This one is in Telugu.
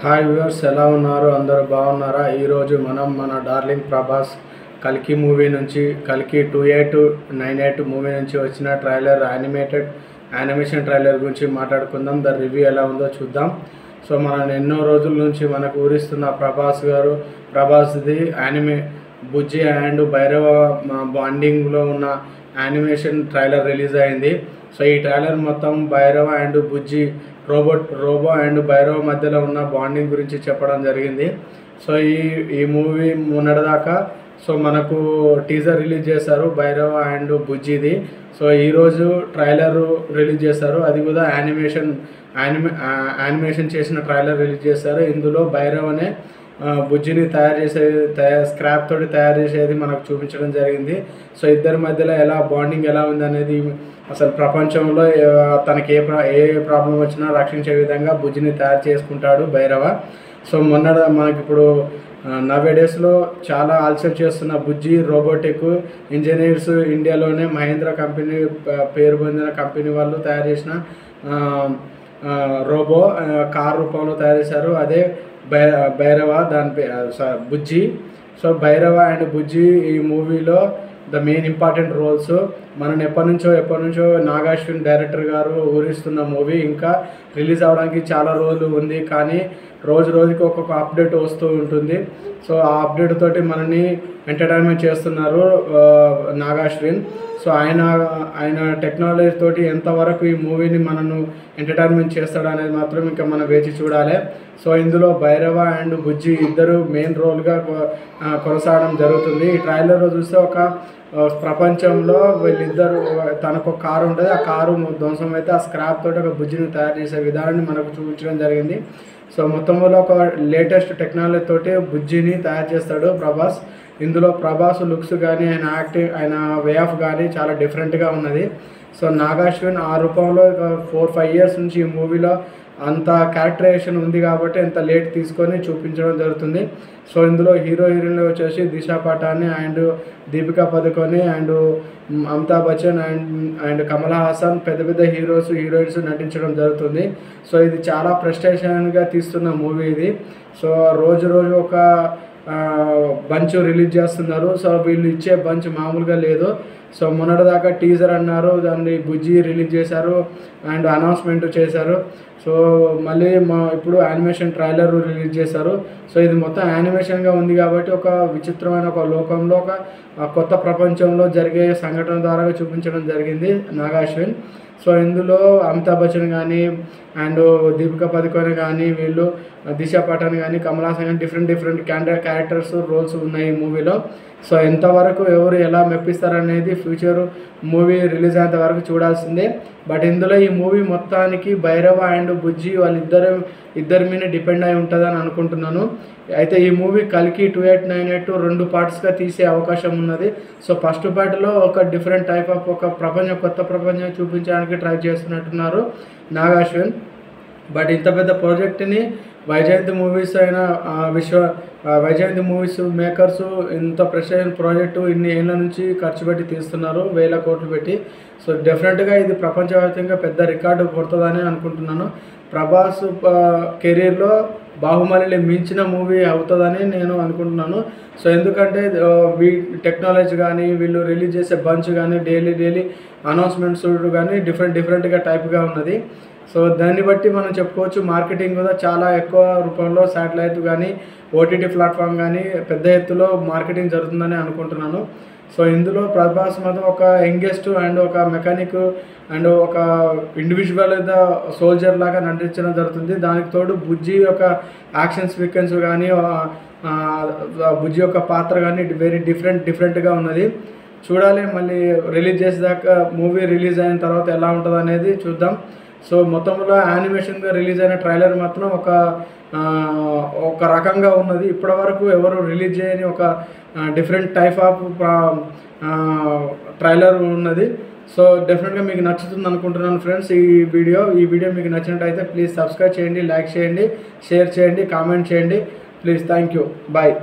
హాయ్ వ్యూవర్స్, ఎలా ఉన్నారు? అందరూ బాగున్నారా? ఈరోజు మనం మన డార్లింగ్ ప్రభాస్ కల్కి మూవీ నుంచి, కల్కి 2898 మూవీ నుంచి వచ్చిన ట్రైలర్, యానిమేషన్ ట్రైలర్ గురించి మాట్లాడుకుందాం. ద రివ్యూ ఎలా ఉందో చూద్దాం. సో మన ఎన్నో రోజుల నుంచి మనకు ఊరిస్తున్న ప్రభాస్ది బుజ్జి అండ్ భైరవ బాండింగ్లో ఉన్న యానిమేషన్ ట్రైలర్ రిలీజ్ అయింది. సో ఈ ట్రైలర్ మొత్తం Bhairava and Bujji robo and Bhairava మధ్యలో ఉన్న బాండింగ్ గురించి చెప్పడం జరిగింది. సో ఈ మూవీ మొన్నటిదాకా సో మనకు టీజర్ రిలీజ్ చేశారు భైరవ అండ్ బుజ్జిది. సో ఈరోజు ట్రైలర్ రిలీజ్ చేశారు, అది కూడా యానిమేషన్ చేసిన ట్రైలర్ రిలీజ్ చేశారు. ఇందులో భైరవనే బుజ్జిని స్క్రాప్ తోటి తయారు చేసేది మనకు చూపించడం జరిగింది. సో ఇద్దరి మధ్యలో బాండింగ్ ఎలా ఉంది అనేది, అసలు ప్రపంచంలో తనకి ఏ ప్రాబ్లం వచ్చినా రక్షించే విధంగా బుజ్జిని తయారు చేసుకుంటాడు భైరవ. సో మనకి ఇప్పుడు నవేడేస్లో చాలా ఆలస్యం చేస్తున్న బుజ్జి రోబోటిక్ ఇంజనీర్స్ ఇండియాలోనే మహేంద్ర కంపెనీ పేరు పొందిన కంపెనీ వాళ్ళు తయారు చేసిన రోబో కార్ రూపంలో తయారు చేశారు. అదే భైరవ, బుజ్జి. సో భైరవ అండ్ బుజ్జి ఈ మూవీలో ద మెయిన్ ఇంపార్టెంట్ రోల్స్. మనం ఎప్పటి నుంచో నాగాశ్విన్ డైరెక్టర్ గారు ఊరిస్తున్న మూవీ ఇంకా రిలీజ్ అవ్వడానికి చాలా రోజులు ఉంది, కానీ రోజుకి ఒక్కొక్క అప్డేట్ వస్తూ ఉంటుంది. సో ఆ అప్డేట్ తోటి మనని ఎంటర్టైన్మెంట్ చేస్తున్నారు నాగాశ్విన్. సో ఆయన టెక్నాలజీ తోటి ఎంతవరకు ఈ మూవీని మనను ఎంటర్టైన్మెంట్ చేస్తాడు అనేది మాత్రం ఇంకా మనం వేచి చూడాలి. సో ఇందులో భైరవ అండ్ బుజ్జి ఇద్దరు మెయిన్ రోల్గా కొనసాగడం జరుగుతుంది. ఈ ట్రైలర్లో చూస్తే ఒక ప్రపంచంలో వీళ్ళిద్దరు, తనకు ఒక కారు ఉంటుంది, ఆ కారు ధ్వంసం అయితే ఆ స్క్రాప్ తోటి ఒక బుజ్జిని తయారు చేసే విధానాన్ని మనకు చూపించడం జరిగింది. సో మొత్తంలో ఒక లేటెస్ట్ టెక్నాలజీ తోటి బుజ్జిని తయారు చేస్తాడు ప్రభాస్. ఇందులో ప్రభాస్ లుక్స్ కానీ ఆయన వే ఆఫ్ కానీ చాలా డిఫరెంట్గా ఉన్నది. సో నాగాశ్విన్ ఆ రూపంలో 4-5 ఇయర్స్ నుంచి ఈ మూవీలో అంత క్యారెక్టరైజేషన్ ఉంది కాబట్టి ఎంత లేట్ తీసుకొని చూపించడం జరుగుతుంది. సో ఇందులో హీరోయిన్లు వచ్చేసి Disha Patani and Deepika Padukone and Amitabh Bachchan and Kamal Haasan పెద్ద హీరోయిన్స్ నటించడం జరుగుతుంది. సో ఇది చాలా ప్రెస్టేషన్గా తీస్తున్న మూవీ ఇది. సో రోజు ఒక బంచ్ రిలీజ్ చేస్తున్నారు. సో వీళ్ళు ఇచ్చే బంచ్ మామూలుగా లేదు. సో మొన్నటిదాకా టీజర్ అన్నారు, దాన్ని బుజ్జి రిలీజ్ చేశారు అండ్ అనౌన్స్మెంట్ చేశారు. సో మళ్ళీ ఇప్పుడు యానిమేషన్ ట్రైలర్ రిలీజ్ చేశారు. సో ఇది మొత్తం యానిమేషన్గా ఉంది కాబట్టి ఒక విచిత్రమైన ఒక లోకంలో, ఒక కొత్త ప్రపంచంలో జరిగే సంఘటన ద్వారా చూపించడం జరిగింది నాగాశ్విన్. సో ఇందులో అమితాబ్ బచ్చన్ కానీ అండ్ దీపికా పదుకొని కానీ, వీళ్ళు దిశా పటాని కానీ, కమల్ హాసన్ కానీ డిఫరెంట్ క్యారెక్టర్స్ రోల్స్ ఉన్నాయి ఈ మూవీలో. సో ఎంతవరకు ఎవరు ఎలా మెప్పిస్తారనేది ఫ్యూచర్ మూవీ రిలీజ్ అయ్యేంత వరకు చూడాల్సిందే. బట్ ఇందులో ఈ మూవీ మొత్తానికి భైరవ అండ్ బుజ్జి ఇద్దరి మీద డిపెండ్ అయి ఉంటుందని అనుకుంటున్నాను. అయితే ఈ మూవీ కల్కి 2898 2 పార్ట్స్గా తీసే అవకాశం ఉన్నది. సో ఫస్ట్ పార్ట్లో ఒక డిఫరెంట్ టైప్ ఆఫ్ కొత్త ప్రపంచం చూపించడానికి ట్రై చేస్తున్నట్టున్నారు నాగాశ్విన్. బట్ ఇంత పెద్ద ప్రాజెక్ట్ని వైజయంతి మూవీస్ మేకర్స్ ఇంత ప్రెస్టేజ్ ప్రాజెక్టు ఇన్ని ఏళ్ళ నుంచి ఖర్చు పెట్టి తీస్తున్నారు, 1000 కోట్లు పెట్టి. సో డెఫినెట్గా ఇది ప్రపంచవ్యాప్తంగా పెద్ద రికార్డు కొడుతుందని అనుకుంటున్నాను. ప్రభాస్ కెరీర్లో బాహుబలిని మించిన మూవీ అవుతుందని నేను అనుకుంటున్నాను. సో ఎందుకంటే టెక్నాలజీ కానీ, వీళ్ళు రిలీజ్ చేసే బంచ్ కానీ, డైలీ అనౌన్స్మెంట్స్ కానీ డిఫరెంట్గా టైప్గా ఉన్నది. సో దాన్ని బట్టి మనం చెప్పుకోవచ్చు మార్కెటింగ్ కూడా చాలా ఎక్కువ రూపంలో శాటిలైట్ కానీ, ఓటీటీ ప్లాట్ఫామ్ కానీ పెద్ద ఎత్తులో మార్కెటింగ్ జరుగుతుందని అనుకుంటున్నాను. సో ఇందులో ప్రభాస్ మాత్రం ఒక యంగెస్ట్ అండ్ ఒక మెకానిక్ అండ్ ఒక ఇండివిజువల్ సోల్జర్ లాగా నటించడం జరుగుతుంది. దానికి తోడు బుజ్జి యొక్క యాక్షన్ సీక్వెన్స్ కానీ, బుజ్జి యొక్క పాత్ర కానీ వెరీ డిఫరెంట్గా ఉన్నది. చూడాలి మళ్ళీ రిలీజ్ చేసేదాకా, మూవీ రిలీజ్ అయిన తర్వాత ఎలా ఉంటుంది అనేది చూద్దాం. సో మొత్తంలో యానిమేషన్గా రిలీజ్ అయిన ట్రైలర్ మాత్రం ఒక రకంగా ఉన్నది. ఇప్పటి వరకు ఎవరు రిలీజ్ చేయని ఒక డిఫరెంట్ టైప్ ఆఫ్ ట్రైలర్ ఉన్నది. సో డెఫినెట్గా మీకు నచ్చుతుంది అనుకుంటున్నాను ఫ్రెండ్స్. ఈ వీడియో మీకు నచ్చినట్టయితే ప్లీజ్ సబ్స్క్రైబ్ చేయండి, లైక్ చేయండి, షేర్ చేయండి, కామెంట్ చేయండి ప్లీజ్. Thank you. బాయ్.